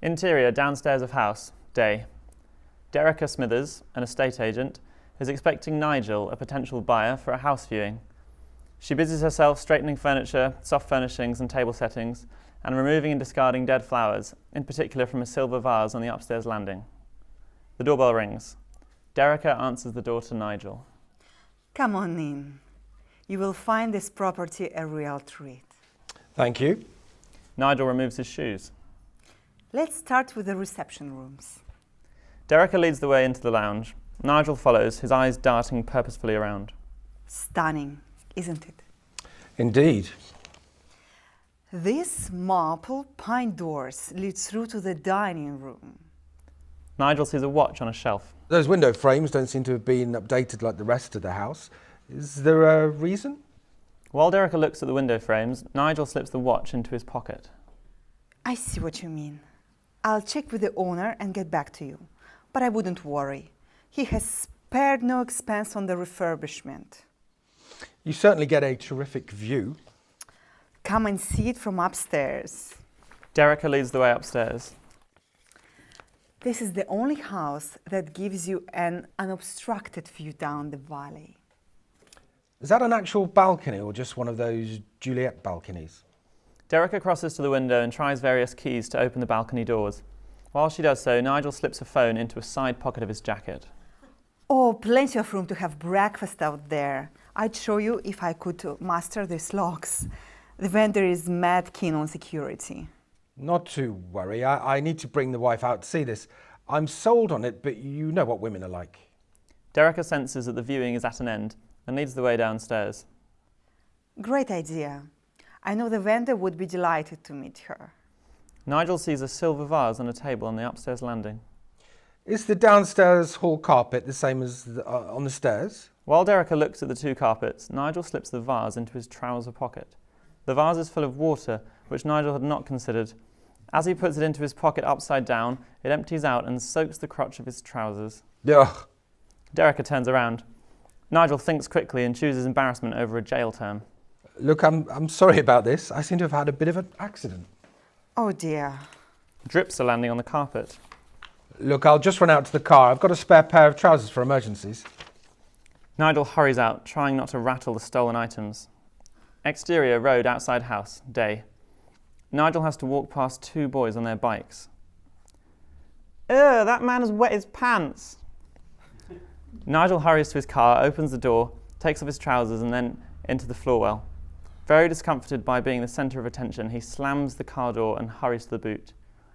Interior, downstairs of house, day. Derricka Smithers, an estate agent, is expecting Nigel, a potential buyer, for a house viewing. She busies herself straightening furniture, soft furnishings and table settings, and removing and discarding dead flowers, in particular from a silver vase on the upstairs landing. The doorbell rings. Derricka answers the door to Nigel. Come on in. You will find this property a real treat. Thank you. Nigel removes his shoes. Let's start with the reception rooms. Derricka leads the way into the lounge. Nigel follows, his eyes darting purposefully around. Stunning, isn't it? Indeed. These marble pine doors lead through to the dining room. Nigel sees a watch on a shelf. Those window frames don't seem to have been updated like the rest of the house. Is there a reason? While Derricka looks at the window frames, Nigel slips the watch into his pocket. I see what you mean. I'll check with the owner and get back to you. But I wouldn't worry. He has spared no expense on the refurbishment. You certainly get a terrific view. Come and see it from upstairs. Derricka leads the way upstairs. This is the only house that gives you an unobstructed view down the valley. Is that an actual balcony or just one of those Juliet balconies? Derricka crosses to the window and tries various keys to open the balcony doors. While she does so, Nigel slips a phone into a side pocket of his jacket. Oh, plenty of room to have breakfast out there. I'd show you if I could master these locks. The vendor is mad keen on security. Not to worry. I need to bring the wife out to see this. I'm sold on it, but you know what women are like. Derricka senses that the viewing is at an end and leads the way downstairs. Great idea. I know the vendor would be delighted to meet her. Nigel sees a silver vase on a table on the upstairs landing. Is the downstairs hall carpet the same as on the stairs? While Derricka looks at the two carpets, Nigel slips the vase into his trouser pocket. The vase is full of water, which Nigel had not considered. As he puts it into his pocket upside down, it empties out and soaks the crotch of his trousers. Ugh. Derricka turns around. Nigel thinks quickly and chooses embarrassment over a jail term. Look, I'm sorry about this. I seem to have had a bit of an accident. Oh dear. Drips are landing on the carpet. Look, I'll just run out to the car. I've got a spare pair of trousers for emergencies. Nigel hurries out, trying not to rattle the stolen items. Exterior, road outside house, day. Nigel has to walk past two boys on their bikes. Ugh, that man has wet his pants. Nigel hurries to his car, opens the door, takes off his trousers and then into the floor well. Very discomforted by being the centre of attention, he slams the car door and hurries to the boot.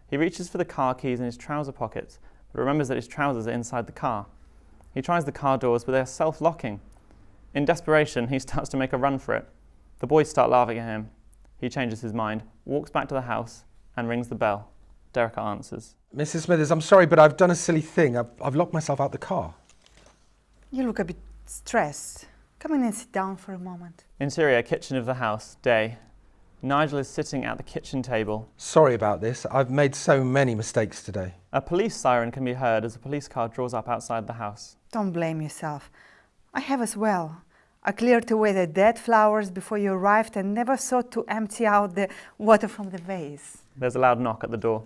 He reaches for the car keys in his trouser pockets, but remembers that his trousers are inside the car. He tries the car doors, but they are self-locking. In desperation, he starts to make a run for it. The boys start laughing at him. He changes his mind, walks back to the house, and rings the bell. Derricka answers. Mrs. Smithers, I'm sorry, but I've done a silly thing. I've locked myself out the car. You look a bit stressed. Come in and sit down for a moment. Interior, kitchen of the house, day. Nigel is sitting at the kitchen table. Sorry about this. I've made so many mistakes today. A police siren can be heard as a police car draws up outside the house. Don't blame yourself. I have as well. I cleared away the dead flowers before you arrived and never thought to empty out the water from the vase. There's a loud knock at the door.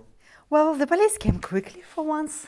Well, the police came quickly for once.